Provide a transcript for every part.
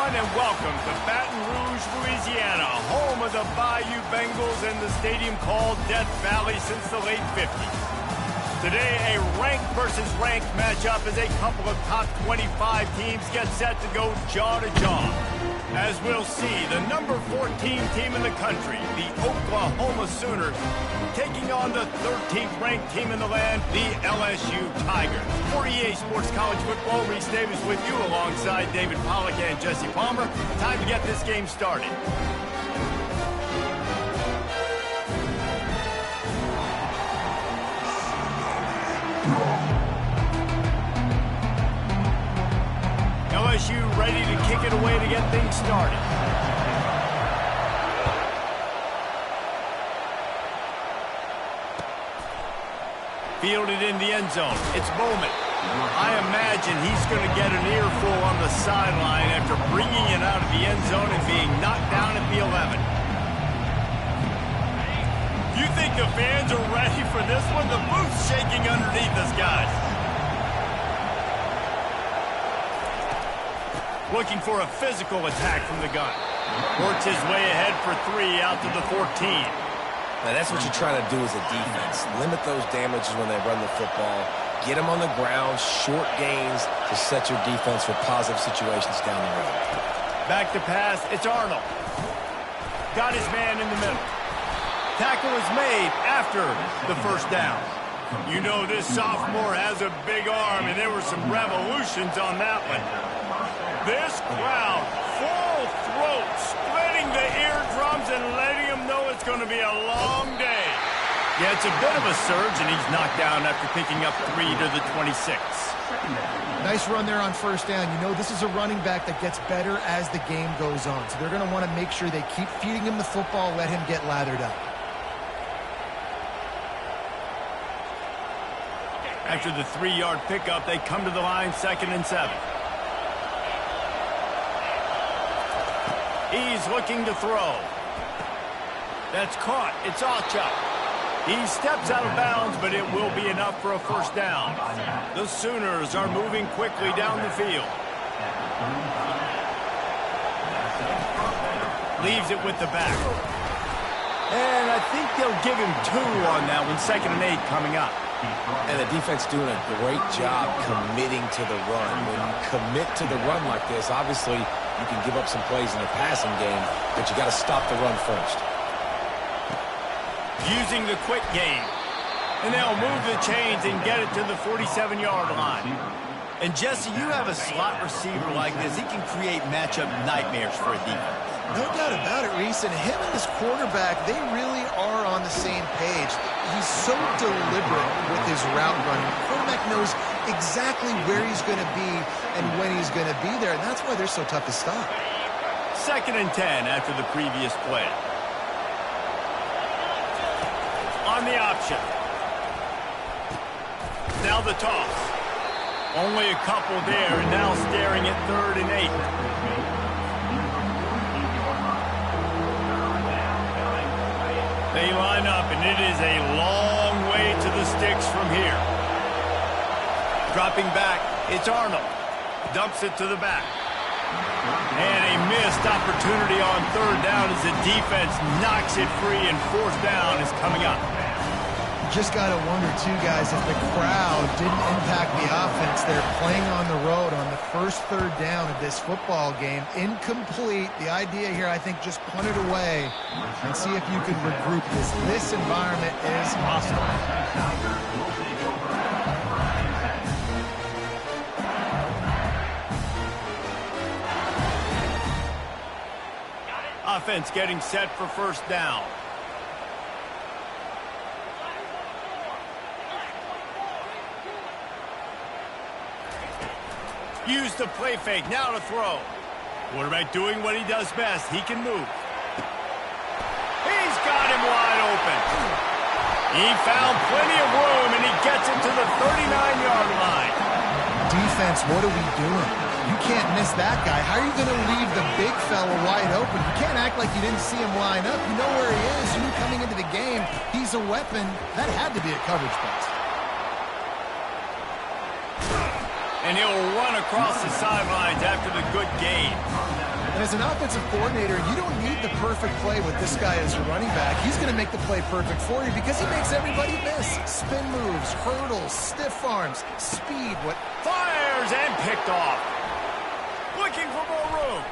everyone, and welcome to Baton Rouge, Louisiana, home of the Bayou Bengals and the stadium called Death Valley since the late 50s. Today, a ranked versus ranked matchup as a couple of top 25 teams get set to go jaw to jaw. As we'll see, the number 14 team in the country, the Oklahoma Sooners, taking on the 13th ranked team in the land, the LSU Tigers. For EA Sports College Football, Reese Davis with you alongside David Pollack and Jesse Palmer. Time to get this game started. LSU ready to kick it away to get things started. Fielded in the end zone. It's Bowman. I imagine he's going to get an earful on the sideline after bringing it out of the end zone and being knocked down at the 11. You think the fans are ready for this one? The booth's shaking underneath us, guys. Looking for a physical attack from the gun. Works his way ahead for 3 out to the 14. Now that's what you're trying to do as a defense. Limit those damages when they run the football. Get them on the ground, short gains to set your defense for positive situations down the road. Back to pass, it's Arnold. Got his man in the middle. Tackle is made after the first down. You know this sophomore has a big arm, and there were some revolutions on that one. This crowd, full throat, splitting the eardrums and letting them know it's going to be a long day. Yeah, it's a bit of a surge, and he's knocked down after picking up 3 to the 26. Nice run there on first down. You know, this is a running back that gets better as the game goes on. So they're going to want to make sure they keep feeding him the football, let him get lathered up. After the 3-yard pickup, they come to the line, 2nd and 7. He's looking to throw. That's caught. It's Ocha. He steps out of bounds, but it will be enough for a first down. The Sooners are moving quickly down the field. Leaves it with the back. And I think they'll give him 2 on that one. 2nd and 8 coming up. And the defense doing a great job committing to the run. When you commit to the run like this, obviously you can give up some plays in the passing game, but you got to stop the run first. Using the quick game. And they'll move the chains and get it to the 47-yard line. And Jesse, you have a slot receiver like this. He can create matchup nightmares for a defense. No doubt about it, Reese. And him and his quarterback, they really are on the same page. He's so deliberate with his route running. The quarterback knows exactly where he's going to be and when he's going to be there, and that's why they're so tough to stop. 2nd and 10 after the previous play. On the option. Now the toss. Only a couple there, and now staring at 3rd and 8. They line up, and it is a long way to the sticks from here. Dropping back, it's Arnold. Dumps it to the back. And a missed opportunity on 3rd down as the defense knocks it free, and 4th down is coming up. Just got to wonder, too, guys, if the crowd didn't impact the offense. They're playing on the road on the first 3rd down of this football game. Incomplete. The idea here, I think, just punt it away and see if you can regroup, because this environment is hostile. Offense getting set for first down. Use the play fake, now to throw. Quarterback doing what he does best. He can move. He's got him wide open. He found plenty of room, and he gets it to the 39-yard line. Defense, what are we doing? You can't miss that guy. How are you going to leave the big fella wide open? You can't act like you didn't see him line up. You know where he is. You knew coming into the game, he's a weapon. That had to be a coverage bust. And he'll run across the sidelines after the good game. And as an offensive coordinator, you don't need the perfect play with this guy as your running back. He's going to make the play perfect for you because he makes everybody miss. Spin moves, hurdles, stiff arms, speed. What fires and picked off. Looking for more room.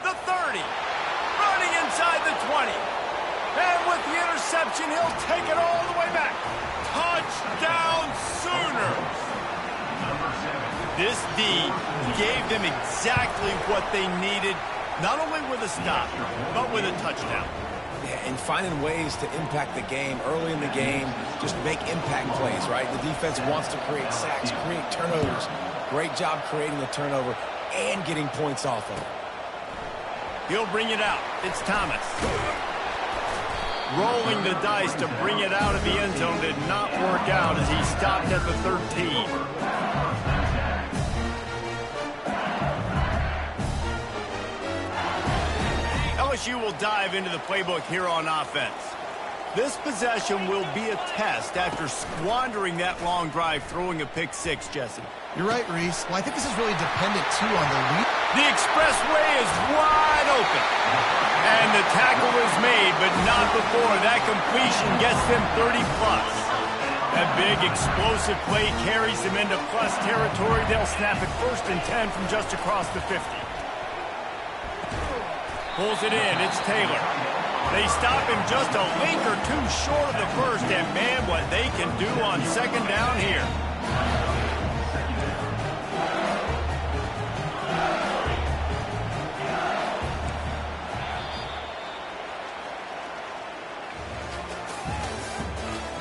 The 30. Running inside the 20. And with the interception, he'll take it all the way back. Touchdown Sooners. This D gave them exactly what they needed, not only with a stop, but with a touchdown. Yeah, and finding ways to impact the game early in the game, just make impact plays, right? The defense wants to create sacks, create turnovers. Great job creating the turnover and getting points off of it. He'll bring it out. It's Thomas. Rolling the dice to bring it out of the end zone did not work out as he stopped at the 13. LSU will dive into the playbook here on offense. This possession will be a test after squandering that long drive throwing a pick six, Jesse. You're right, Reese. Well, I think this is really dependent, too, on the lead. The expressway is wide open. And the tackle is made, but not before that completion gets them 30-plus. That big explosive play carries them into plus territory. They'll snap it 1st and 10 from just across the 50. Pulls it in. It's Taylor. They stop him just a link or two short of the first, and man, what they can do on 2nd down here.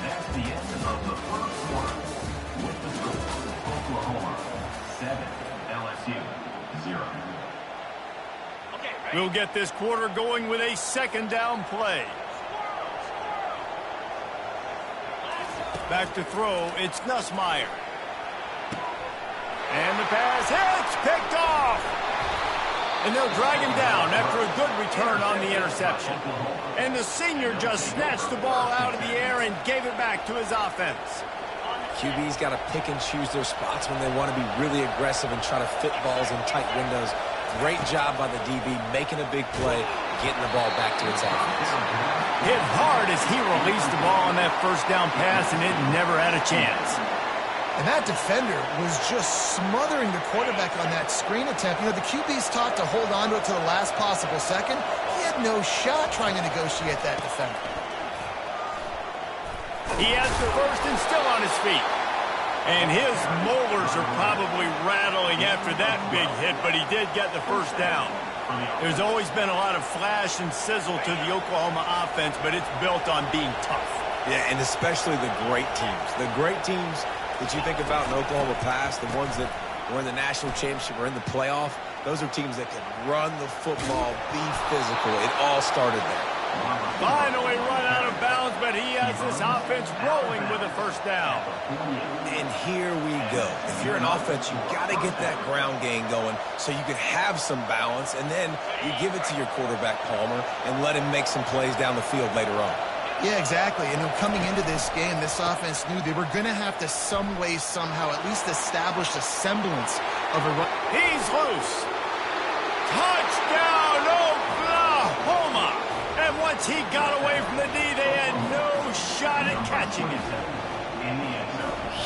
That's the end of the first quarter. With the score, Oklahoma 7, LSU 0. We'll get this quarter going with a 2nd down play. Back to throw, it's Nussmeier. And the pass hits, picked off. And they'll drag him down after a good return on the interception. And the senior just snatched the ball out of the air and gave it back to his offense. QB's got to pick and choose their spots when they want to be really aggressive and try to fit balls in tight windows. Great job by the DB making a big play, getting the ball back to its offense. Hit hard as he released the ball on that 1st down pass, and it never had a chance. And that defender was just smothering the quarterback on that screen attempt. You know, the QB's taught to hold on to it to the last possible second. He had no shot trying to negotiate that defender. He has the 1st and still on his feet. And his molars are probably rattling after that big hit, but he did get the 1st down. There's always been a lot of flash and sizzle to the Oklahoma offense, but it's built on being tough. Yeah, and especially the great teams. The great teams that you think about in Oklahoma past, the ones that were in the national championship or in the playoff, those are teams that can run the football, be physical. It all started there. Finally run out of bounds, but he has this offense rolling with a 1st down. And here we go. If you're an offense, you got to get that ground game going so you can have some balance, and then you give it to your quarterback, Palmer, and let him make some plays down the field later on. Yeah, exactly. And coming into this game, this offense knew they were going to have to some way, somehow, at least establish a semblance of a run. He's loose. Touchdown, Oklahoma! And once he got away from the D, they had no shot at catching it.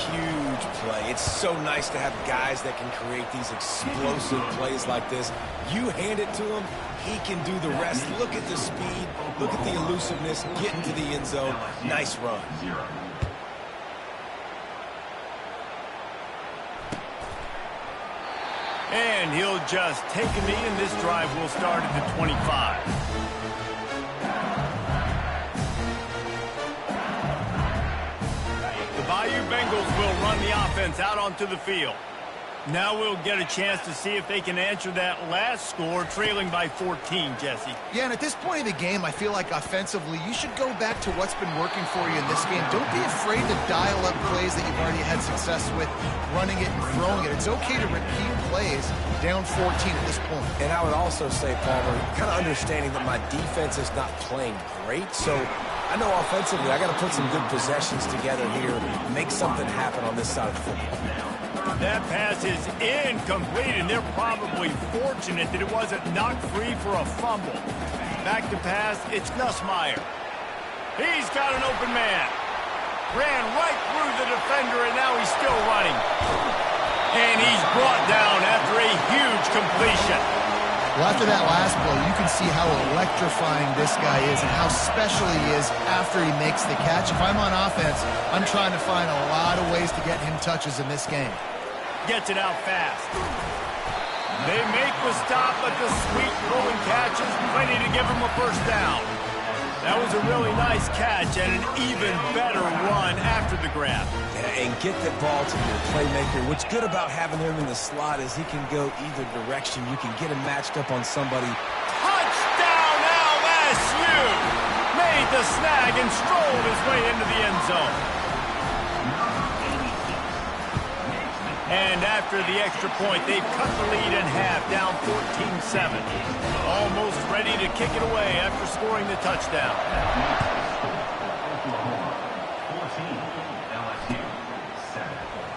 Huge play. It's so nice to have guys that can create these explosive plays like this. You hand it to him, he can do the rest. Look at the speed. Look at the elusiveness. Get into the end zone. Nice run. And he'll just take a knee, and this drive will start at the 25. Bayou Bengals will run the offense out onto the field. Now we'll get a chance to see if they can answer that last score, trailing by 14, Jesse. Yeah, and at this point of the game, I feel like offensively, you should go back to what's been working for you in this game. Don't be afraid to dial up plays that you've already had success with, running it and throwing it. It's okay to repeat plays down 14 at this point. And I would also say, Palmer, kind of understanding that my defense is not playing great, so I know offensively I got to put some good possessions together here, make something happen on this side of the football. That pass is incomplete, and they're probably fortunate that it wasn't knocked free for a fumble. Back to pass, it's Nussmeier. He's got an open man. Ran right through the defender, and now he's still running. And he's brought down after a huge completion. Well, after that last play, you can see how electrifying this guy is and how special he is after he makes the catch. If I'm on offense, I'm trying to find a lot of ways to get him touches in this game. Gets it out fast. They make the stop, but the sweet throwing catch is plenty to give him a first down. That was a really nice catch and an even better run after the grab. And get the ball to your playmaker. What's good about having him in the slot is he can go either direction. You can get him matched up on somebody. Touchdown LSU! Made the snag and strolled his way into the end zone. And after the extra point, they've cut the lead in half, down 14-7. Almost ready to kick it away after scoring the touchdown.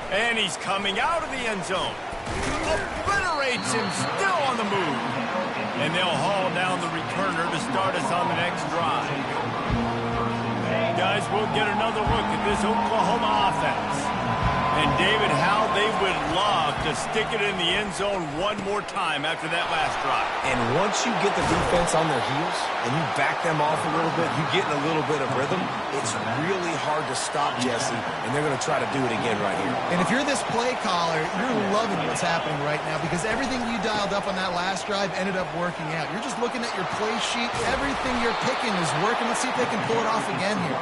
And he's coming out of the end zone. Obliterates him, still on the move. And they'll haul down the returner to start us on the next drive. Guys, we'll get another look at this Oklahoma offense. And David, how they would love to stick it in the end zone one more time after that last drive. And once you get the defense on their heels and you back them off a little bit, you get in a little bit of rhythm, it's really hard to stop Jesse, and they're going to try to do it again right here. And if you're this play caller, you're loving what's happening right now because everything you dialed up on that last drive ended up working out. You're just looking at your play sheet. Everything you're picking is working. Let's see if they can pull it off again here.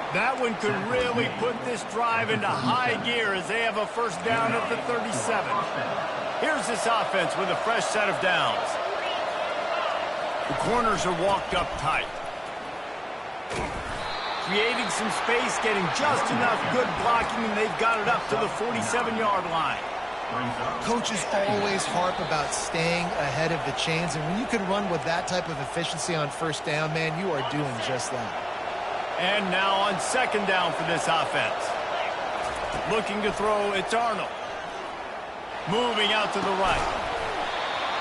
That one could really put this drive into high gear as they have a first down at the 37. Here's this offense with a fresh set of downs. The corners are walked up tight. Creating some space, getting just enough good blocking, and they've got it up to the 47-yard line. Coaches always harp about staying ahead of the chains, and when you can run with that type of efficiency on first down, man, you are doing just that. And now on second down for this offense. Looking to throw, it's Arnold. Moving out to the right.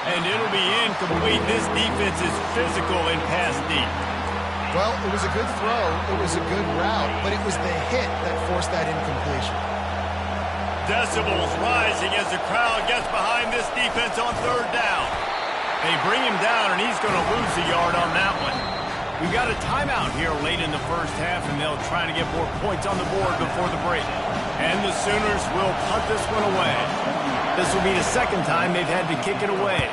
And it'll be incomplete. This defense is physical in pass deep. Well, it was a good throw. It was a good route, but it was the hit that forced that incompletion. Decibels rising as the crowd gets behind this defense on third down. They bring him down, and he's going to lose a yard on that one. We've got a timeout here late in the first half, and they'll try to get more points on the board before the break. And the Sooners will punt this one away. This will be the second time they've had to kick it away.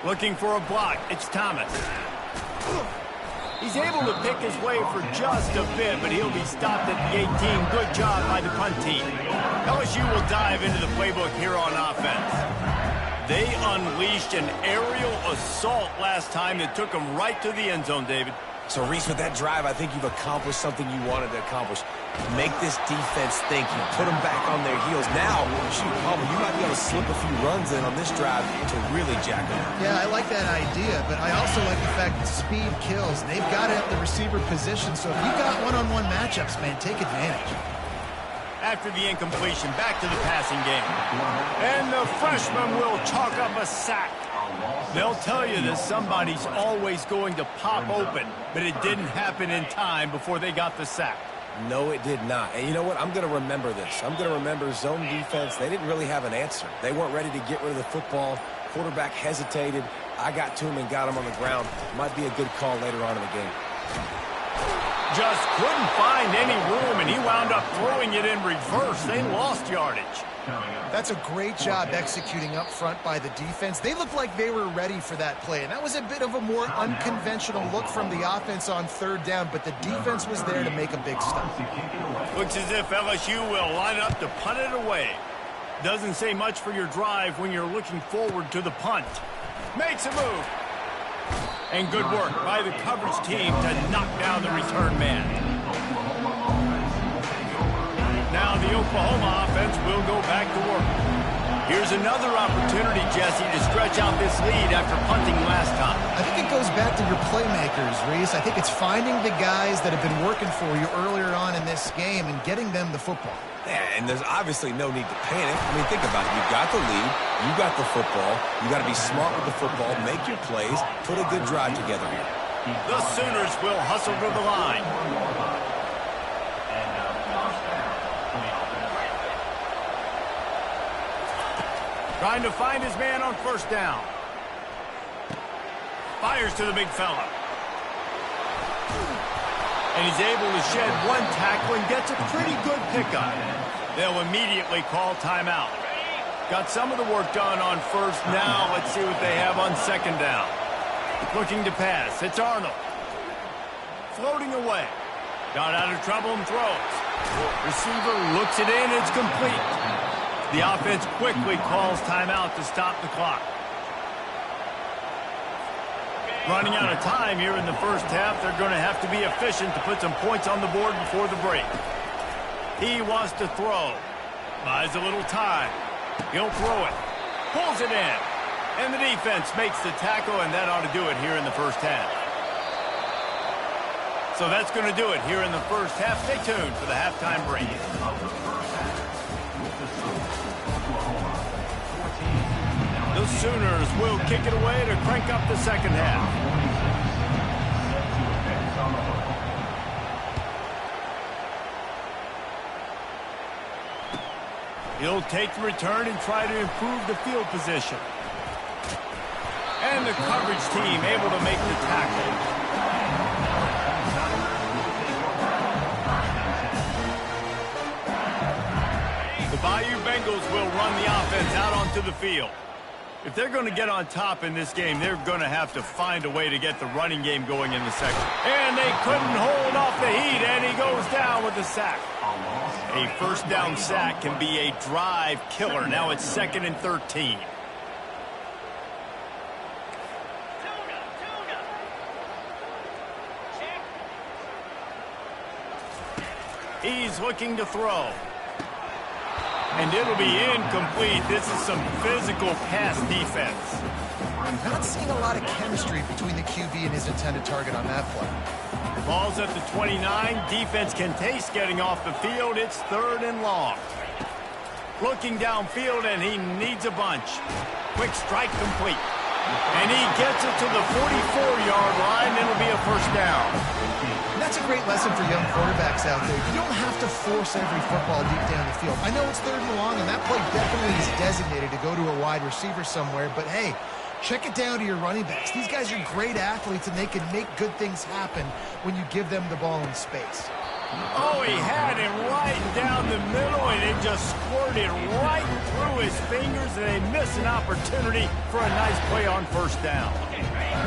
Looking for a block, it's Thomas. He's able to pick his way for just a bit, but he'll be stopped at the 18. Good job by the punt team. LSU will dive into the playbook here on offense. They unleashed an aerial assault last time that took them right to the end zone, David. So, Reese, with that drive, I think you've accomplished something you wanted to accomplish. Make this defense think. You put them back on their heels. Now, shoot, Palmer, you might be able to slip a few runs in on this drive to really jack them. Yeah, I like that idea, but I also like the fact that speed kills. They've got it at the receiver position, so if you've got one-on-one matchups, man, take advantage. After the incompletion, back to the passing game. And the freshman will chalk up a sack. They'll tell you that somebody's always going to pop open, but it didn't happen in time before they got the sack. No, it did not. And you know what? I'm going to remember this. I'm going to remember zone defense. They didn't really have an answer. They weren't ready to get rid of the football. Quarterback hesitated. I got to him and got him on the ground. Might be a good call later on in the game. Just couldn't find any room, and he wound up throwing it in reverse. They lost yardage. That's a great job executing up front by the defense. They looked like they were ready for that play, and that was a bit of a more unconventional look from the offense on third down, but the defense was there to make a big stop. Looks as if LSU will line up to punt it away. Doesn't say much for your drive when you're looking forward to the punt. Makes a move. And good work by the coverage team to knock down the return man. Now the Oklahoma offense will go back to work. Here's another opportunity, Jesse, to stretch out this lead after punting last time. I think it goes back to your playmakers, Reese. I think it's finding the guys that have been working for you earlier on in this game and getting them the football. Yeah, and there's obviously no need to panic. I mean, think about it. You got the lead. You got the football. You got to be smart with the football, make your plays, put a good drive together here. The Sooners will hustle to the line. Trying to find his man on first down. Fires to the big fella. And he's able to shed one tackle and gets a pretty good pickup. They'll immediately call timeout. Got some of the work done on first. Now let's see what they have on second down. Looking to pass. It's Arnold. Floating away. Got out of trouble and throws. Receiver looks it in. It's complete. The offense quickly calls timeout to stop the clock. Running out of time here in the first half. They're going to have to be efficient to put some points on the board before the break. He wants to throw. Buys a little time. He'll throw it. Pulls it in. And the defense makes the tackle, and that ought to do it here in the first half. So that's going to do it here in the first half. Stay tuned for the halftime break. The Sooners will kick it away to crank up the second half. He'll take the return and try to improve the field position. And the coverage team able to make the tackle. The Bayou Bengals will run the offense out onto the field. If they're going to get on top in this game, they're going to have to find a way to get the running game going in the second. And they couldn't hold off the heat, and he goes down with the sack. A first down sack can be a drive killer. Now it's 2nd and 13. He's looking to throw. And it'll be incomplete. This is some physical pass defense. I'm not seeing a lot of chemistry between the QB and his intended target on that play. Ball's at the 29. Defense can taste getting off the field. It's 3rd and long. Looking downfield, and he needs a bunch. Quick strike complete. And he gets it to the 44-yard line. It'll be a first down. And that's a great lesson for young quarterbacks out there. You don't have to force every football deep down the field. I know it's 3rd and long, and that play definitely is designated to go to a wide receiver somewhere, but hey, check it down to your running backs. These guys are great athletes, and they can make good things happen when you give them the ball in space. Oh, he had him right down the middle, and it just squirted right through his fingers, and they miss an opportunity for a nice play on first down.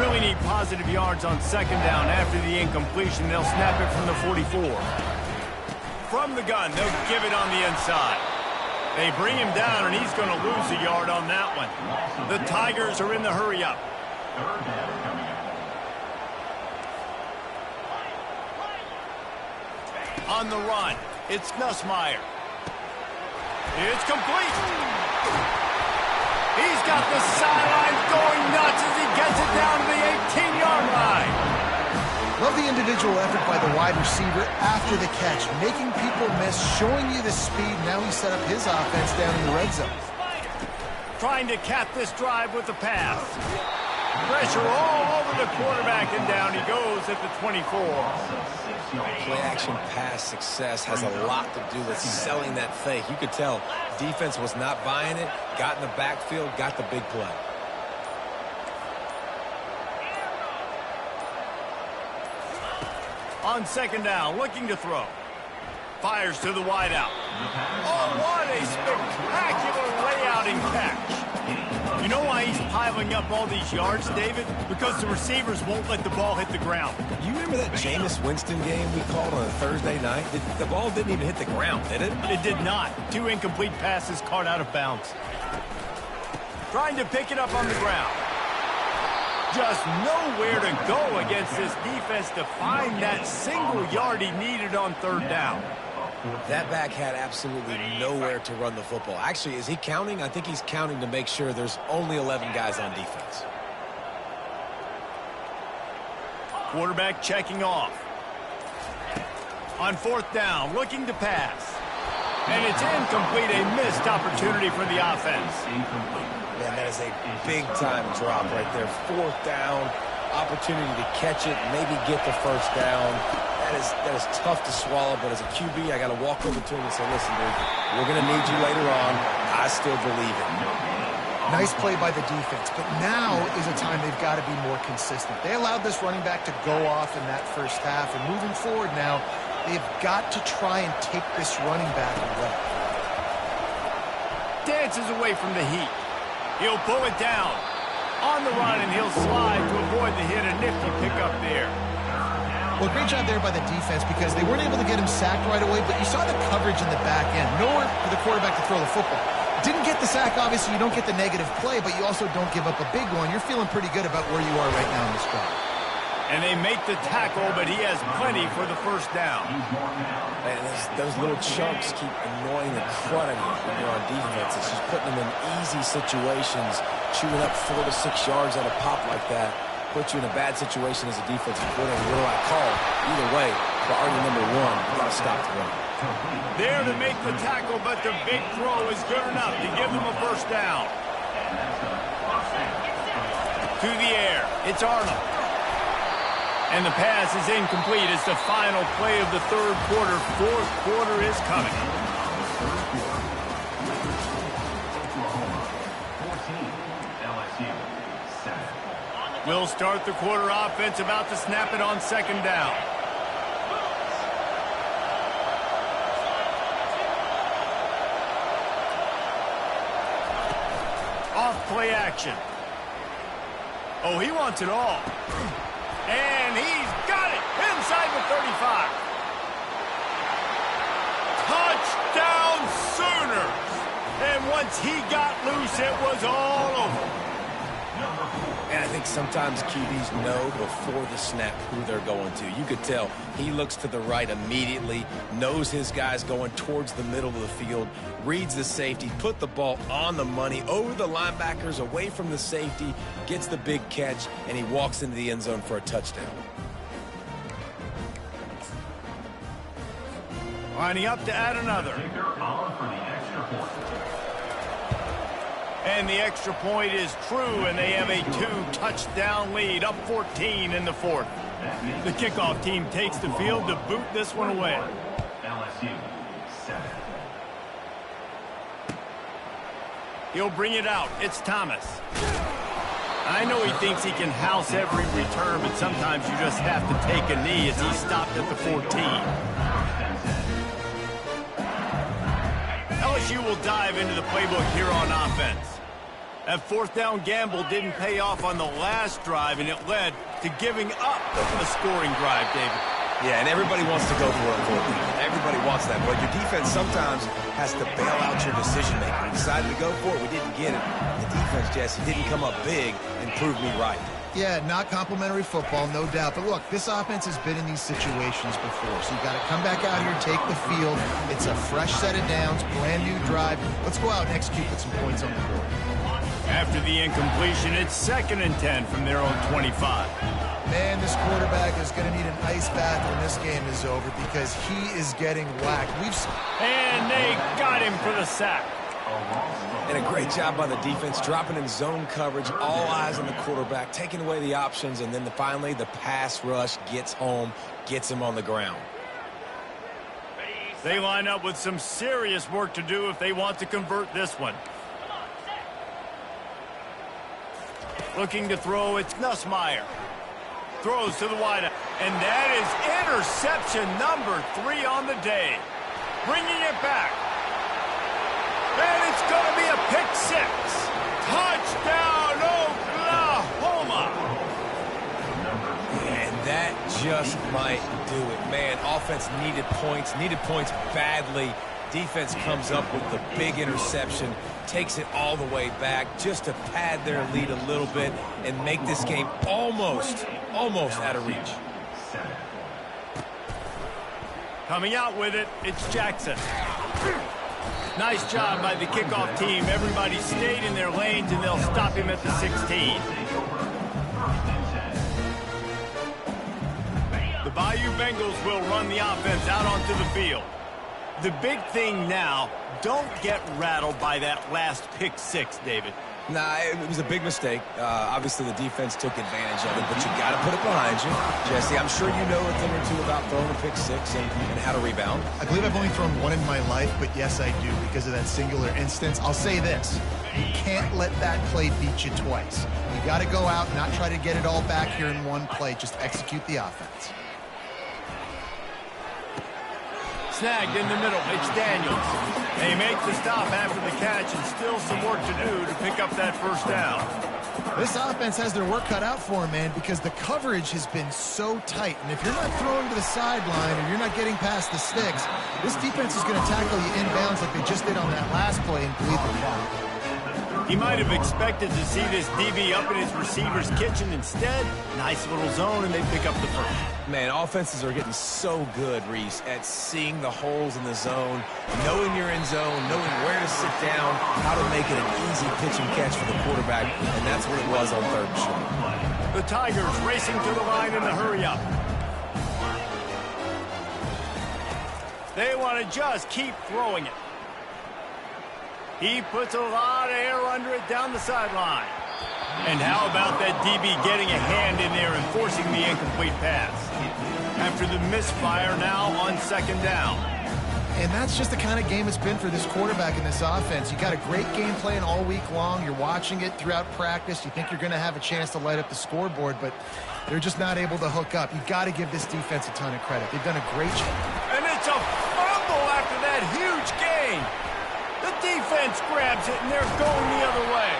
Really need positive yards on second down. After the incompletion, they'll snap it from the 44. From the gun, they'll give it on the inside. They bring him down, and he's going to lose a yard on that one. The Tigers are in the hurry-up. On the run, it's Nussmeier. It's complete. He's got the sidelines going nuts as he gets it down to the 18-yard line. Love the individual effort by the wide receiver after the catch, making people miss, showing you the speed. Now he set up his offense down in the red zone. Trying to cap this drive with the pass. Pressure all over the quarterback, and down he goes at the 24. Play-action pass success has a lot to do with selling that fake. You could tell defense was not buying it, got in the backfield, got the big play. On second down, looking to throw. Fires to the wideout. Oh, what a spectacular layout and catch. You know why he's piling up all these yards, David? Because the receivers won't let the ball hit the ground. You remember that Jameis Winston game we called on a Thursday night? The ball didn't even hit the ground, did it? It did not. 2 incomplete passes caught out of bounds. Trying to pick it up on the ground. Just nowhere to go against this defense to find that single yard he needed on third down. That back had absolutely nowhere to run the football. Actually, is he counting? I think he's counting to make sure there's only 11 guys on defense. Quarterback checking off. On fourth down, looking to pass. And it's incomplete, a missed opportunity for the offense. Man, that is a big-time drop right there. Fourth down, opportunity to catch it, maybe get the first down. That is tough to swallow, but as a QB, I got to walk over to him and say, listen, dude, we're going to need you later on. I still believe it. Nice play by the defense, but now is a time they've got to be more consistent. They allowed this running back to go off in that first half, and moving forward now, they've got to try and take this running back away. Dances away from the heat. He'll pull it down. On the run, and he'll slide to avoid the hit. A nifty pickup there. Well, great job there by the defense because they weren't able to get him sacked right away, but you saw the coverage in the back end. Nowhere for the quarterback to throw the football. Didn't get the sack, obviously. You don't get the negative play, but you also don't give up a big one. You're feeling pretty good about where you are right now in this drive. And they make the tackle, but he has plenty for the first down. Man, those little chunks keep annoying the crud out of you when you're on defense. It's just putting them in easy situations, chewing up 4 to 6 yards at a pop like that. Put you in a bad situation as a defensive coordinator. What do I call? Either way, priority number one, you got to stop the run. There to make the tackle, but the big throw is good enough to give them a first down. To the air, it's Arnold. And the pass is incomplete. It's the final play of the third quarter. Fourth quarter is coming. We'll start the quarter offense, about to snap it on second down. Off play action. Oh, he wants it all. And he's got it inside the 35. Touchdown Sooners. And once he got loose, it was all over. And I think sometimes QBs know before the snap who they're going to. You could tell he looks to the right immediately, knows his guy's going towards the middle of the field, reads the safety, put the ball on the money, over the linebackers, away from the safety, gets the big catch, and he walks into the end zone for a touchdown. Lining up to add another. And the extra point is true, and they have a 2-touchdown lead, up 14 in the fourth. The kickoff team takes the field to boot this one away. LSU 7. He'll bring it out. It's Thomas. I know he thinks he can house every return, but sometimes you just have to take a knee as he stopped at the 14. LSU will dive into the playbook here on offense. That fourth down gamble didn't pay off on the last drive, and it led to giving up a scoring drive, David. Yeah, and everybody wants to go for it. Everybody wants that, but your defense sometimes has to bail out your decision-making. We decided to go for it. We didn't get it. The defense, Jesse, didn't come up big and prove me right. Yeah, not complimentary football, no doubt. But look, this offense has been in these situations before. So you got to come back out here, take the field. It's a fresh set of downs, brand new drive. Let's go out and execute with some points on the board. After the incompletion, it's 2nd and 10 from their own 25. Man, this quarterback is going to need an ice bath when this game is over because he is getting whacked. And they got him for the sack. And a great job by the defense, dropping in zone coverage, all eyes on the quarterback, taking away the options, and then finally the pass rush gets home, gets him on the ground. They line up with some serious work to do if they want to convert this one. Looking to throw, it's Nussmeier. Throws to the wideout. And that is interception number 3 on the day. Bringing it back. And it's going to be a pick 6. Touchdown, Oklahoma. And that just might do it. Man, offense needed points badly. Defense comes up with the big interception, takes it all the way back just to pad their lead a little bit and make this game almost out of reach. Coming out with it, it's Jackson. Nice job by the kickoff team. Everybody stayed in their lanes, and they'll stop him at the 16. The Bayou Bengals will run the offense out onto the field. The big thing now, don't get rattled by that last pick six, David. Nah, it was a big mistake. Obviously, the defense took advantage of it, but you got to put it behind you. Jesse, I'm sure you know a thing or two about throwing a pick six and how to rebound. I believe I've only thrown one in my life, but yes, I do because of that singular instance. I'll say this. You can't let that play beat you twice. You got to go out and not try to get it all back here in one play. Just execute the offense. Snagged in the middle, it's Daniels. They make the stop after the catch, and still some work to do to pick up that first down. This offense has their work cut out for them, man, because the coverage has been so tight. And if you're not throwing to the sideline or you're not getting past the sticks, this defense is going to tackle you inbounds like they just did on that last play and bleed the clock. He might have expected to see this DB up in his receiver's kitchen. Instead, nice little zone, and they pick up the first. Man, offenses are getting so good, Reese, at seeing the holes in the zone, knowing you're in zone, knowing where to sit down, how to make it an easy pitch and catch for the quarterback, and that's what it was on third and short. The Tigers racing to the line in the hurry-up. They want to just keep throwing it. He puts a lot of air under it down the sideline. And how about that DB getting a hand in there and forcing the incomplete pass? After the misfire now on second down. And that's just the kind of game it's been for this quarterback in this offense. You got a great game plan all week long. You're watching it throughout practice. You think you're going to have a chance to light up the scoreboard, but they're just not able to hook up. You got to give this defense a ton of credit. They've done a great job. And it's a fumble after that huge gain. The defense grabs it, and they're going the other way.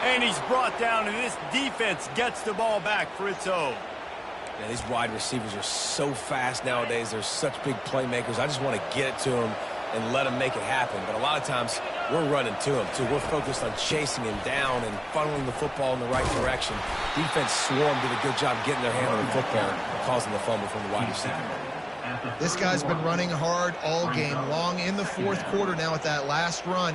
And he's brought down, and this defense gets the ball back for its own. Yeah, these wide receivers are so fast nowadays. They're such big playmakers. I just want to get it to them and let them make it happen. But a lot of times, we're running to them, too. We're focused on chasing him down and funneling the football in the right direction. Defense swarm did a good job getting their hand on the football, causing the fumble from the wide receiver. This guy's been running hard all game long in the fourth quarter now with that last run.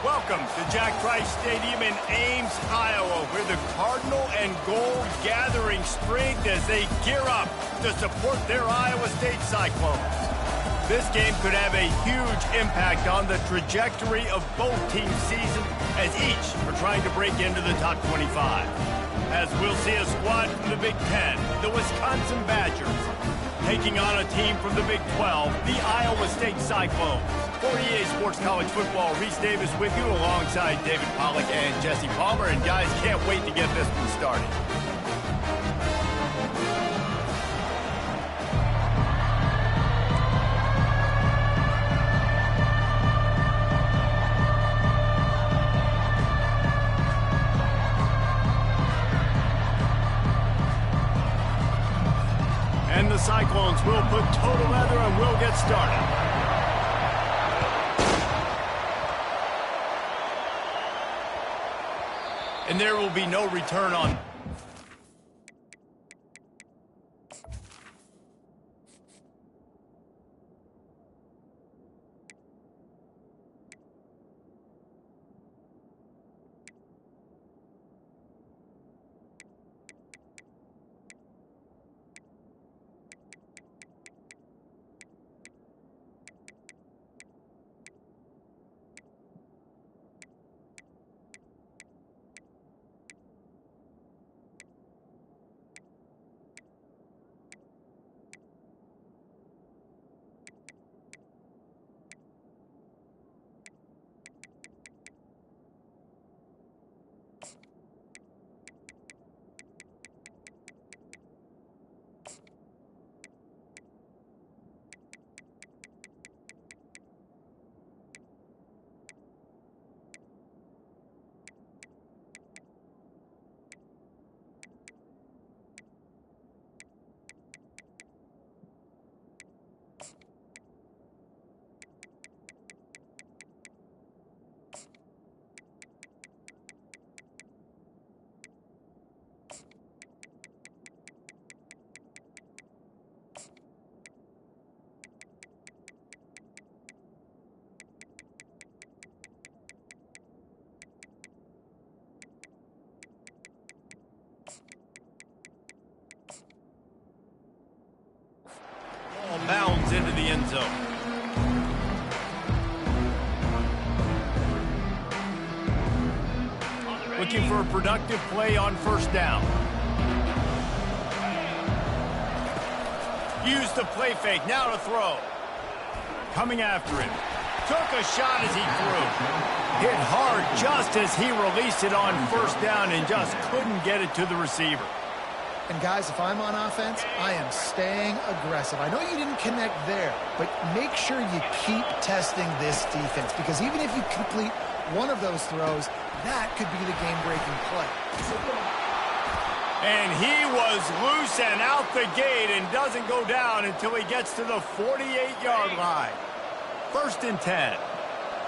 Welcome to Jack Trice Stadium in Ames, Iowa, where the Cardinal and Gold gathering strength as they gear up to support their Iowa State Cyclones. This game could have a huge impact on the trajectory of both teams' season as each are trying to break into the top 25. As we'll see a squad from the Big Ten, the Wisconsin Badgers, taking on a team from the Big 12, the Iowa State Cyclones. For EA Sports College Football, Reese Davis with you alongside David Pollack and Jesse Palmer. And guys, can't wait to get this one started. And the Cyclones will put total leather and we'll get started. And there will be no return on. Bounds into the end zone. Looking for a productive play on first down. Used the play fake, now to throw. Coming after him. Took a shot as he threw. Hit hard just as he released it on first down and just couldn't get it to the receiver. And guys, if I'm on offense, I am staying aggressive. I know you didn't connect there, but make sure you keep testing this defense, because even if you complete one of those throws, that could be the game-breaking play. And he was loose and out the gate and doesn't go down until he gets to the 48-yard line. 1st and 10.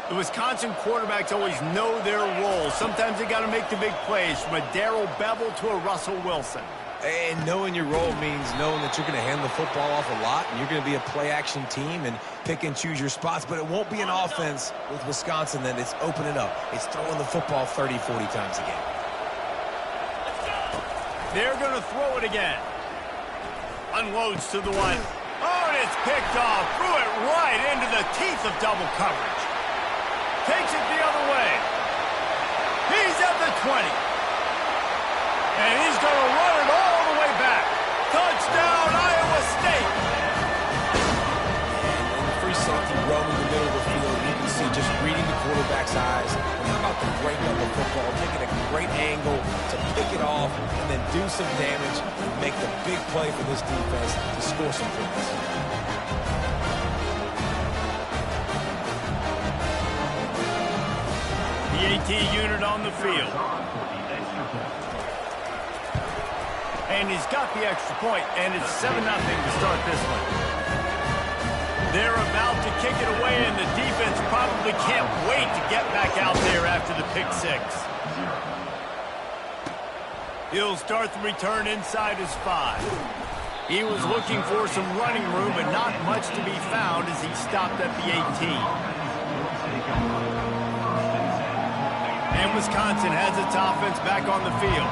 The Wisconsin quarterbacks always know their role. Sometimes they got to make the big plays, from a Darrell Bevel to a Russell Wilson. And knowing your role means knowing that you're going to hand the football off a lot, and you're going to be a play-action team and pick and choose your spots. But it won't be an offense with Wisconsin that it's open it up. It's throwing the football 30, 40 times a game. They're going to throw it again. Unloads to the one. Oh, and it's picked off. Threw it right into the teeth of double coverage. Takes it the other way. He's at the 20. And he's going to run it all the way back. Touchdown, Iowa State. And free safety roaming the middle of the field. You can see just reading the quarterback's eyes. And how about the break of the football, taking a great angle to pick it off and then do some damage and make the big play for this defense to score some points. The AT unit on the field. And he's got the extra point, and it's 7-0 to start this one. They're about to kick it away, and the defense probably can't wait to get back out there after the pick six. He'll start the return inside his 5. He was looking for some running room, but not much to be found as he stopped at the 18. And Wisconsin has its offense back on the field.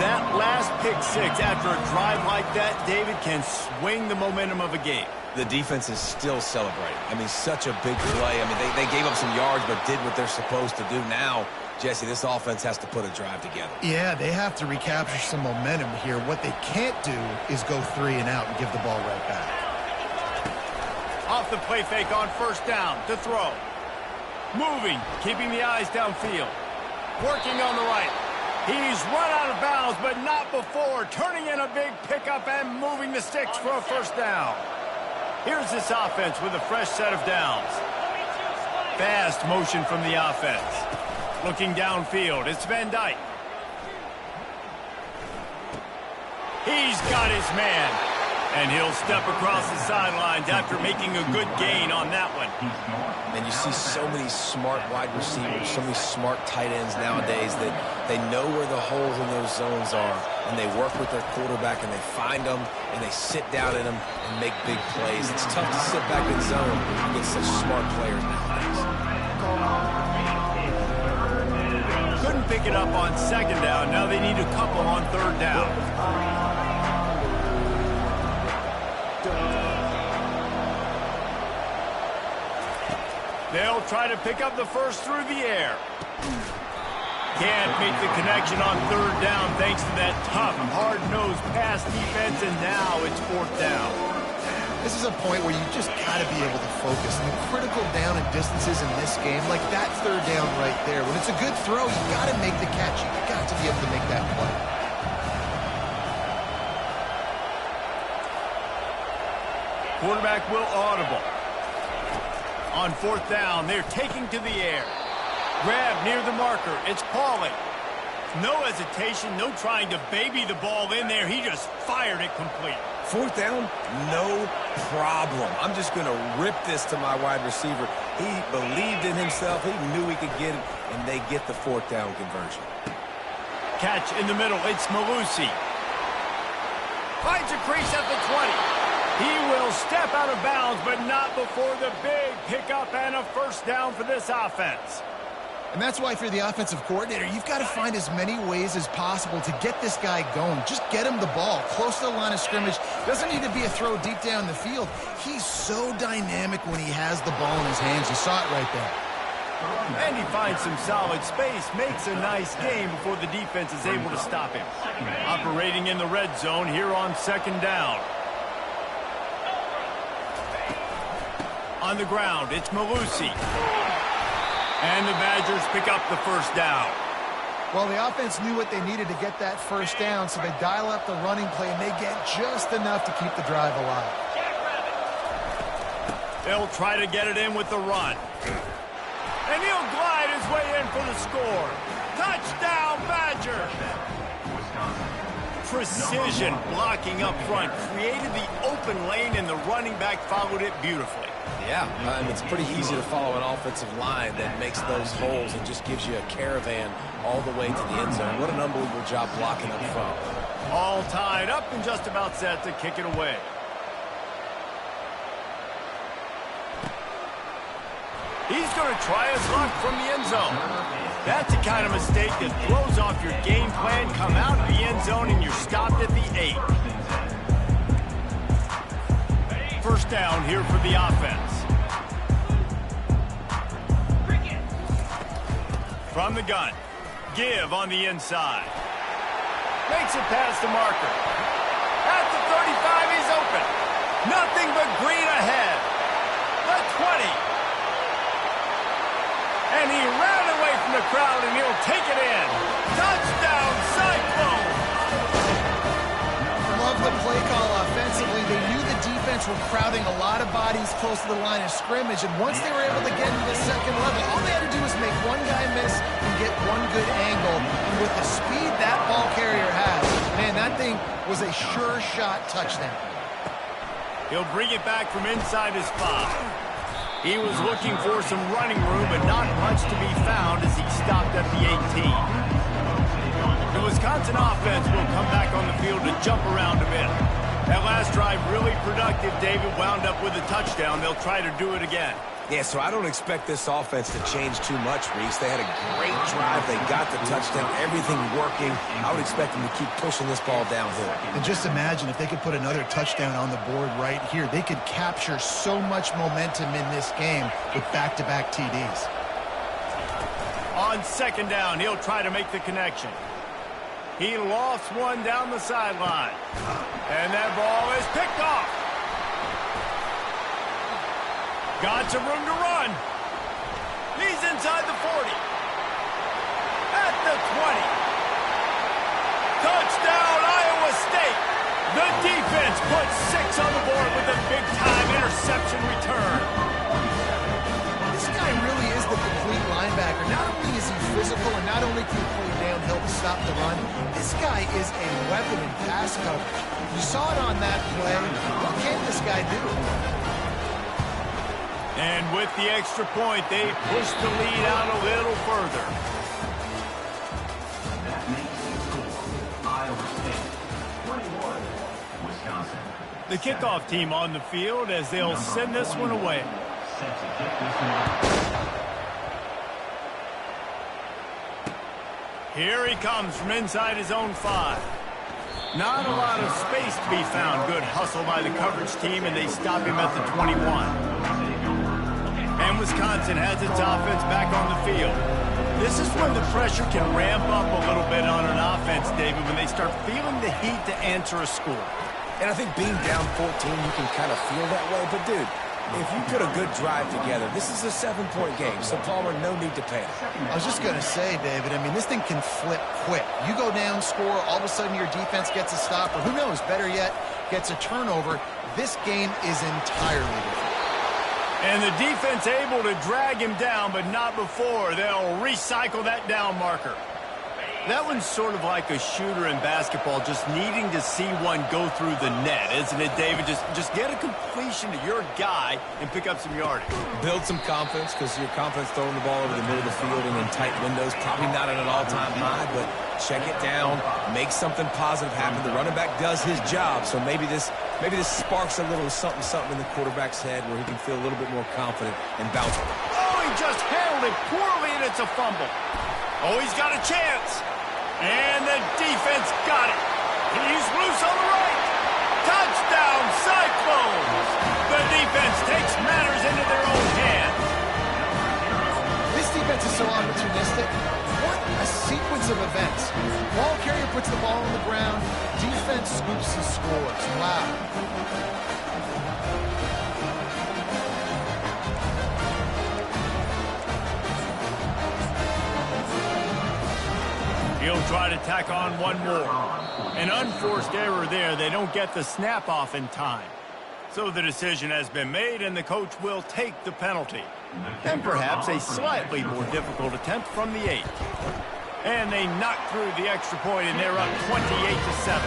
That last pick six after a drive like that, David, can swing the momentum of a game. The defense is still celebrating. I mean, such a big play. I mean, they gave up some yards but did what they're supposed to do. Now, Jesse, this offense has to put a drive together. Yeah, they have to recapture some momentum here. What they can't do is go 3 and out and give the ball right back. Off the play fake on first down to throw. Moving, keeping the eyes downfield. Working on the right. He's run out of bounds, but not before. Turning in a big pickup and moving the sticks for a first down. Here's this offense with a fresh set of downs. Fast motion from the offense. Looking downfield, it's Van Dyke. He's got his man. And he'll step across the sidelines after making a good gain on that one. And you see so many smart wide receivers, so many smart tight ends nowadays that they know where the holes in those zones are, and they work with their quarterback, and they find them, and they sit down in them and make big plays. It's tough to sit back in zone against such smart players nowadays. Couldn't pick it up on second down. Now they need a couple on third down. They'll try to pick up the first through the air. Can't make the connection on third down thanks to that tough, hard-nosed pass defense, and now it's fourth down. This is a point where you just got to be able to focus. And the critical down and distances in this game, like that third down right there, when it's a good throw, you got to make the catch. You got to be able to make that play. Quarterback will audible. On fourth down, they're taking to the air. Grab near the marker. It's Pauly. No hesitation, no trying to baby the ball in there. He just fired it complete. Fourth down, no problem. I'm just going to rip this to my wide receiver. He believed in himself. He knew he could get it, and they get the fourth down conversion. Catch in the middle. It's Malusi. Finds a crease at the 20. He will step out of bounds, but not before the big pickup and a first down for this offense. And that's why if you're the offensive coordinator, you've got to find as many ways as possible to get this guy going. Just get him the ball close to the line of scrimmage. Doesn't need to be a throw deep down the field. He's so dynamic when he has the ball in his hands. You saw it right there. And he finds some solid space, makes a nice game before the defense is able to stop him. Operating in the red zone here on second down. On the ground, it's Malusi. And the Badgers pick up the first down. Well, the offense knew what they needed to get that first down, so they dial up the running play, and they get just enough to keep the drive alive. They'll try to get it in with the run. And he'll glide his way in for the score. Touchdown, Badgers! Precision blocking up front created the open lane, and the running back followed it beautifully. Yeah, and it's pretty easy to follow an offensive line that makes those holes and just gives you a caravan all the way to the end zone. What an unbelievable job blocking up front. All tied up and just about set to kick it away. He's going to try his luck from the end zone. That's the kind of mistake that throws off your game plan. Come out of the end zone and you're stopped at the 8. First down here for the offense. From the gun. Give on the inside. Makes it past the marker. At the 35, he's open. Nothing but green ahead. The 20. And he ran away from the crowd, and he'll take it in. Touchdown, Cyclone! Love the play call offensively. They knew the defense were crowding a lot of bodies close to the line of scrimmage, and once they were able to get into the second level, all they had to do was make one guy miss and get one good angle. And with the speed that ball carrier has, man, that thing was a sure shot touchdown. He'll bring it back from inside his spot. He was looking for some running room, but not much to be found as he stopped at the 18. The Wisconsin offense will come back on the field to jump around a bit. That last drive really productive. David wound up with a touchdown. They'll try to do it again. Yeah, so I don't expect this offense to change too much, Reese. They had a great drive. They got the touchdown, everything working. I would expect them to keep pushing this ball downhill. And just imagine if they could put another touchdown on the board right here. They could capture so much momentum in this game with back-to-back TDs. On second down, he'll try to make the connection. He lost one down the sideline. And that ball is picked off. Got some room to run. He's inside the 40. At the 20. Touchdown, Iowa State. The defense puts 6 on the board with a big-time interception return. This guy really is the complete linebacker. Not only is he physical and not only can he play downhill to stop the run, this guy is a weapon in pass coverage. You saw it on that play. What can this guy do? And with the extra point, they push the lead out a little further. That makes the score Iowa State 21, Wisconsin. The kickoff team on the field as they'll send this one away. Set to kick this one. Here he comes from inside his own 5. Not a lot of space to be found. Good hustle by the coverage team, and they stop him at the 21. And Wisconsin has its offense back on the field. This is when the pressure can ramp up a little bit on an offense, David, when they start feeling the heat to answer a score. And I think being down 14, you can kind of feel that way. But, dude, if you put a good drive together, this is a 7-point game. So, Palmer, no need to panic. I was just going to say, David, I mean, this thing can flip quick. You go down, score, all of a sudden your defense gets a stop, or who knows, better yet, gets a turnover. This game is entirely different. And the defense able to drag him down, but not before. They'll recycle that down marker. That one's sort of like a shooter in basketball, just needing to see one go through the net, isn't it, David? Just get a completion to your guy and pick up some yardage. Build some confidence, because your confidence throwing the ball over the middle of the field and in tight windows, probably not at an all-time high, but check it down, make something positive happen. The running back does his job, so maybe this sparks a little something in the quarterback's head where he can feel a little bit more confident and bounce. Oh, he just handled it poorly, and it's a fumble. Oh, he's got a chance. And the defense got it. He's loose on the right. Touchdown, Cyclones. The defense takes matters into their own hands. This defense is so opportunistic. What a sequence of events. Ball carrier puts the ball on the ground. Defense scoops and scores. Wow. He'll try to tack on one more. An unforced error there. They don't get the snap off in time. So the decision has been made, and the coach will take the penalty. And perhaps a slightly more difficult attempt from the 8. And they knock through the extra point, and they're up 28-7.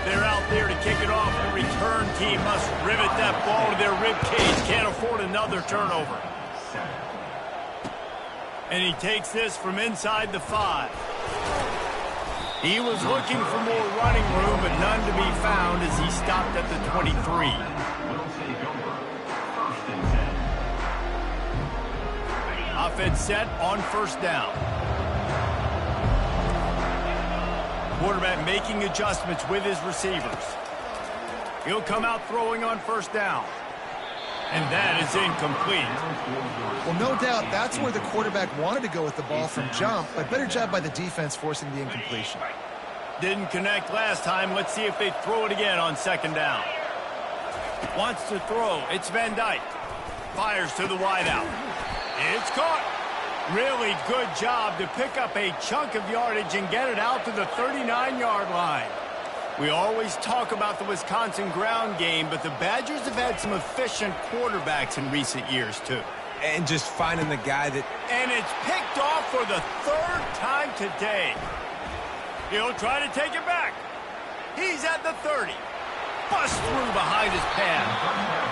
They're out there to kick it off. The return team must rivet that ball to their rib cage. Can't afford another turnover. And he takes this from inside the 5. He was looking for more running room, but none to be found as he stopped at the 23. Offense set on first down. Quarterback making adjustments with his receivers. He'll come out throwing on first down. And that is incomplete. Well, no doubt that's where the quarterback wanted to go with the ball from jump, but better job by the defense forcing the incompletion. Didn't connect last time. Let's see if they throw it again on second down. Wants to throw. It's Van Dyke. Fires to the wideout. It's caught. Really good job to pick up a chunk of yardage and get it out to the 39-yard line. We always talk about the Wisconsin ground game, but the Badgers have had some efficient quarterbacks in recent years, too. And just finding the guy that... And it's picked off for the 3rd time today. He'll try to take it back. He's at the 30. Bust through behind his pad.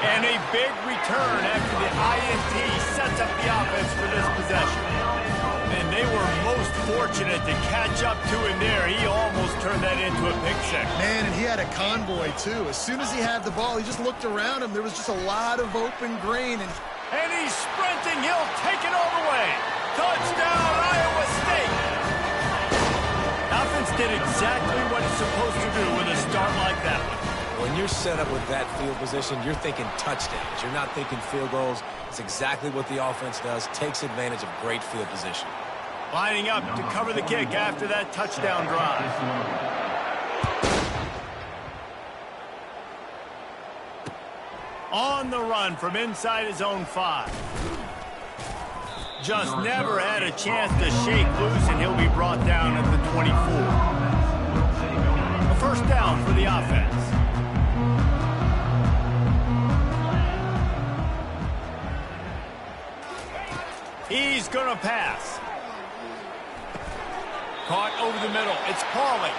And a big return after the INT sets up the offense for this possession. And they were most fortunate to catch up to him there. He almost turned that into a pick six. Man, and he had a convoy, too. As soon as he had the ball, he just looked around him. There was just a lot of open grain. And he's sprinting. He'll take it all the way. Touchdown, Iowa State. Offense did exactly what it's supposed to do with a start like that one. When you're set up with that field position, you're thinking touchdowns. You're not thinking field goals. It's exactly what the offense does. Takes advantage of great field position. Lining up to cover the kick after that touchdown drive. On the run from inside his own 5. Just never had a chance to shake loose, and he'll be brought down at the 24. A first down for the offense. He's going to pass. Caught over the middle. It's Pauly.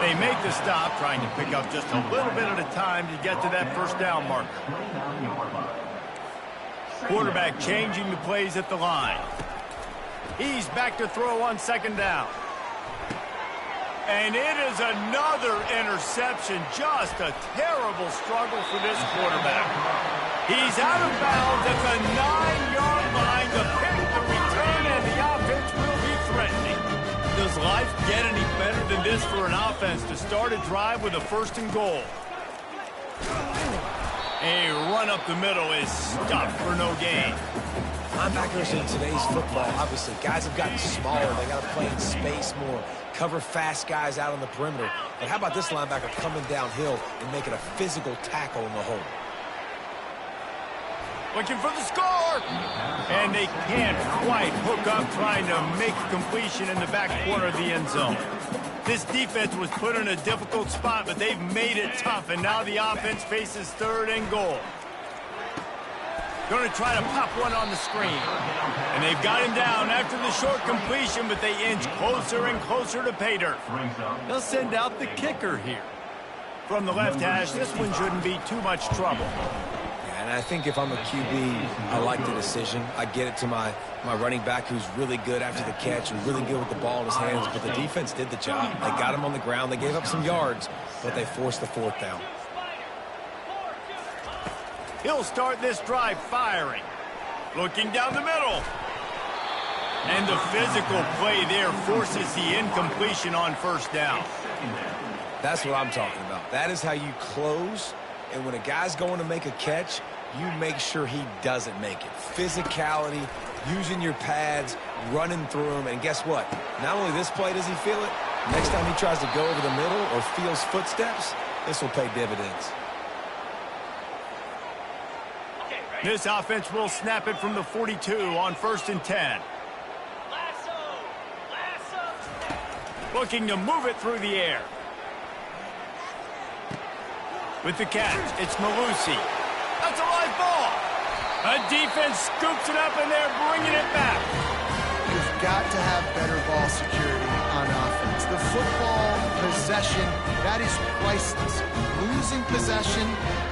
They make the stop, trying to pick up just a little bit at a time to get to that first down marker. Quarterback changing the plays at the line. He's back to throw on second down. And it is another interception. Just a terrible struggle for this quarterback. He's out of bounds at the 9-yard line to pick the return, and the offense will be threatening. Does life get any better than this for an offense to start a drive with a first and goal? A run up the middle is stuffed for no gain. Linebackers in today's football, obviously, guys have gotten smaller. They got to play in space more, cover fast guys out on the perimeter. But how about this linebacker coming downhill and making a physical tackle in the hole? Looking for the score! And they can't quite hook up, trying to make a completion in the back corner of the end zone. This defense was put in a difficult spot, but they've made it tough, and now the offense faces third and goal. Going to try to pop one on the screen. And they've got him down after the short completion, but they inch closer and closer to pay dirt. They'll send out the kicker here. From the left hash, this one shouldn't be too much trouble. And I think if I'm a QB, I like the decision. I get it to my running back, who's really good after the catch and really good with the ball in his hands, but the defense did the job. They got him on the ground. They gave up some yards, but they forced the fourth down. He'll start this drive firing. Looking down the middle. And the physical play there forces the incompletion on first down. That's what I'm talking about. That is how you close. And when a guy's going to make a catch, you make sure he doesn't make it. Physicality, using your pads, running through them. And guess what? Not only this play does he feel it, next time he tries to go over the middle or feels footsteps, this will pay dividends. This offense will snap it from the 42 on 1st and 10. Looking to move it through the air. With the catch, it's Malusi. That's a live ball. A defense scoops it up, and they're bringing it back. You've got to have better ball security on offense. The football possession, that is priceless. Losing possession,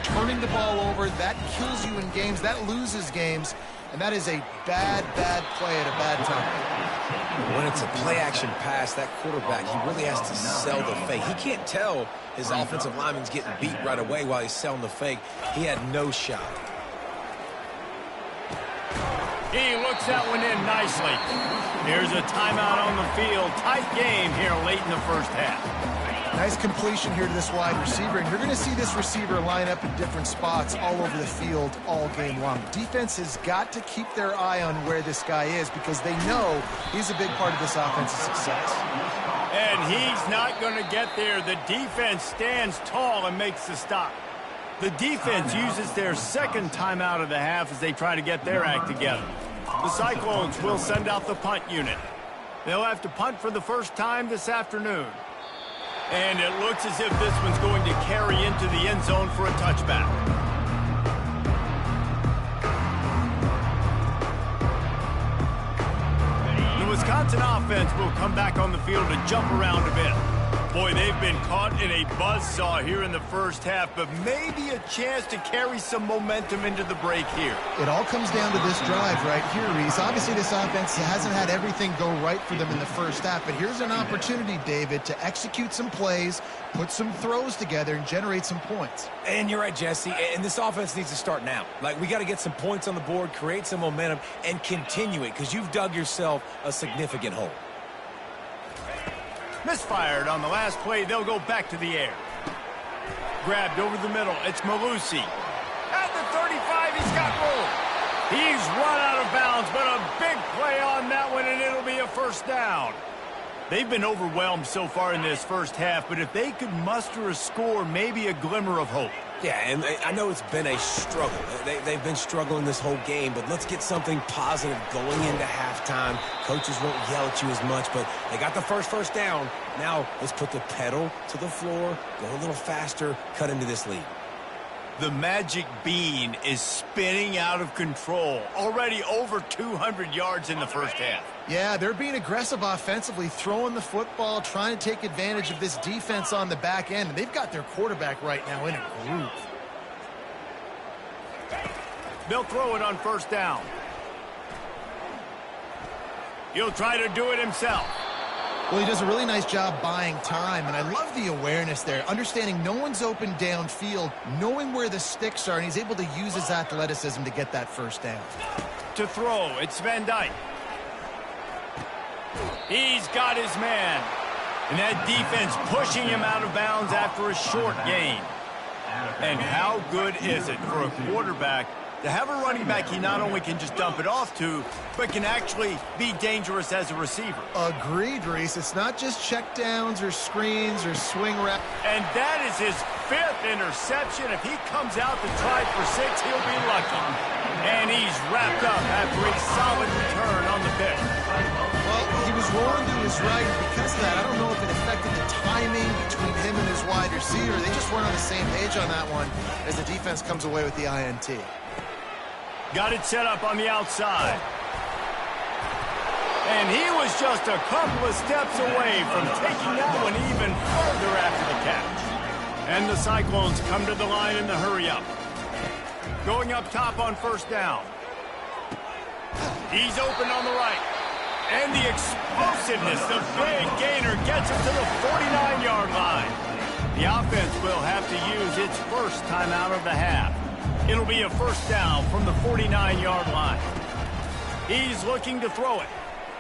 turning the ball over, that kills you in games. That loses games. And that is a bad, bad play at a bad time. When it's a play-action pass, that quarterback, he really has to sell the fake. He can't tell his offensive lineman's getting beat right away while he's selling the fake. He had no shot. He looks that one in nicely. Here's a timeout on the field. Tight game here late in the first half. Nice completion here to this wide receiver, and you're going to see this receiver line up in different spots all over the field all game long. Defense has got to keep their eye on where this guy is because they know he's a big part of this offense's success. And he's not going to get there. The defense stands tall and makes the stop. The defense uses their second timeout of the half as they try to get their act together. The Cyclones will send out the punt unit. They'll have to punt for the first time this afternoon. And it looks as if this one's going to carry into the end zone for a touchback. The Wisconsin offense will come back on the field to jump around a bit. Boy, they've been caught in a buzzsaw here in the first half, but maybe a chance to carry some momentum into the break here. It all comes down to this drive right here, Reese. Obviously, this offense hasn't had everything go right for them in the first half, but here's an opportunity, David, to execute some plays, put some throws together, and generate some points. And you're right, Jesse, and this offense needs to start now. Like, we got to get some points on the board, create some momentum, and continue it, because you've dug yourself a significant hole. Misfired on the last play. They'll go back to the air. Grabbed over the middle. It's Malusi. At the 35, he's got room. He's run out of bounds, but a big play on that one, and it'll be a first down. They've been overwhelmed so far in this first half, but if they could muster a score, maybe a glimmer of hope. Yeah, and I know it's been a struggle. They've been struggling this whole game, but let's get something positive going into halftime. Coaches won't yell at you as much, but they got the first down. Now let's put the pedal to the floor, go a little faster, cut into this lead. The magic bean is spinning out of control. Already over 200 yards in the first half. Yeah, they're being aggressive offensively, throwing the football, trying to take advantage of this defense on the back end. And they've got their quarterback right now in a groove. They'll throw it on first down. He'll try to do it himself. Well, he does a really nice job buying time, and I love the awareness there, understanding no one's open downfield, knowing where the sticks are, and he's able to use his athleticism to get that first down. To throw, it's Van Dyke. He's got his man. And that defense pushing him out of bounds after a short gain. And how good is it for a quarterback to have a running back he not only can just dump it off to, but can actually be dangerous as a receiver? Agreed, Reese. It's not just checkdowns or screens or swing routes. And that is his 5th interception. If he comes out to try for 6, he'll be lucky. And he's wrapped up after a solid return on the pick. Well, he was rolling to his right. Because of that, I don't know if it affected the timing between him and his wide receiver. They just weren't on the same page on that one as the defense comes away with the INT. Got it set up on the outside. And he was just a couple of steps away from taking that one even further after the catch. And the Cyclones come to the line in the hurry-up. Going up top on first down. He's open on the right. And the explosiveness, the big gainer gets him to the 49-yard line. The offense will have to use its first timeout of the half. It'll be a first down from the 49-yard line. He's looking to throw it.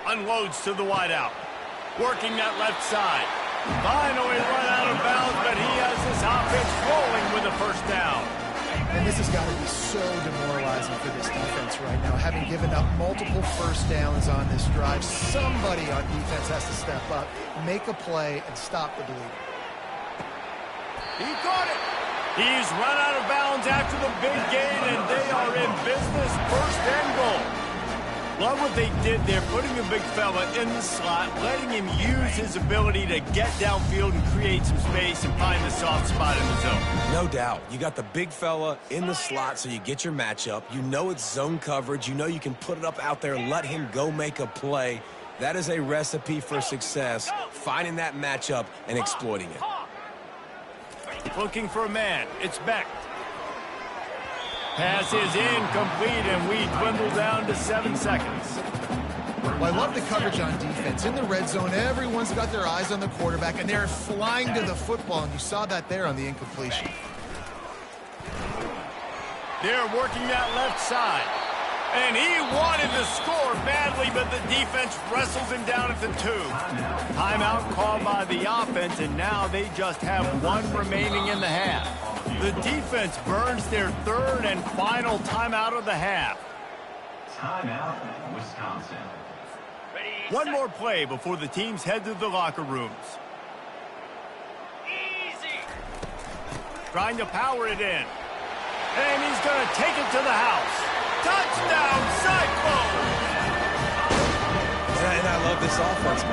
Unloads to the wideout. Working that left side. Finally run out of bounds, but he has this offense rolling with a first down. And this has got to be so demoralizing for this defense right now. Having given up multiple first downs on this drive, somebody on defense has to step up, make a play, and stop the bleeding. He caught it. He's run out of bounds after the big gain, and they are in business, first and goal. Love what they did there, putting a big fella in the slot, letting him use his ability to get downfield and create some space and find the soft spot in the zone. No doubt. You got the big fella in the slot, so you get your matchup. You know it's zone coverage. You know you can put it up out there, let him go make a play. That is a recipe for success, finding that matchup and exploiting it. Looking for a man. It's Beck. Pass is incomplete, and we dwindle down to 7 seconds. Well, I love the coverage on defense. In the red zone, everyone's got their eyes on the quarterback, and they're flying to the football, and you saw that there on the incompletion. They're working that left side. And he wanted to score badly, but the defense wrestles him down at the 2. Timeout called by the offense, and now they just have 1 remaining in the half. The defense burns their 3rd and final timeout of the half. Timeout, Wisconsin. One more play before the teams head to the locker rooms. Easy. Trying to power it in. And he's going to take it to the house. Touchdown, Cyclones! And I love this offense, man.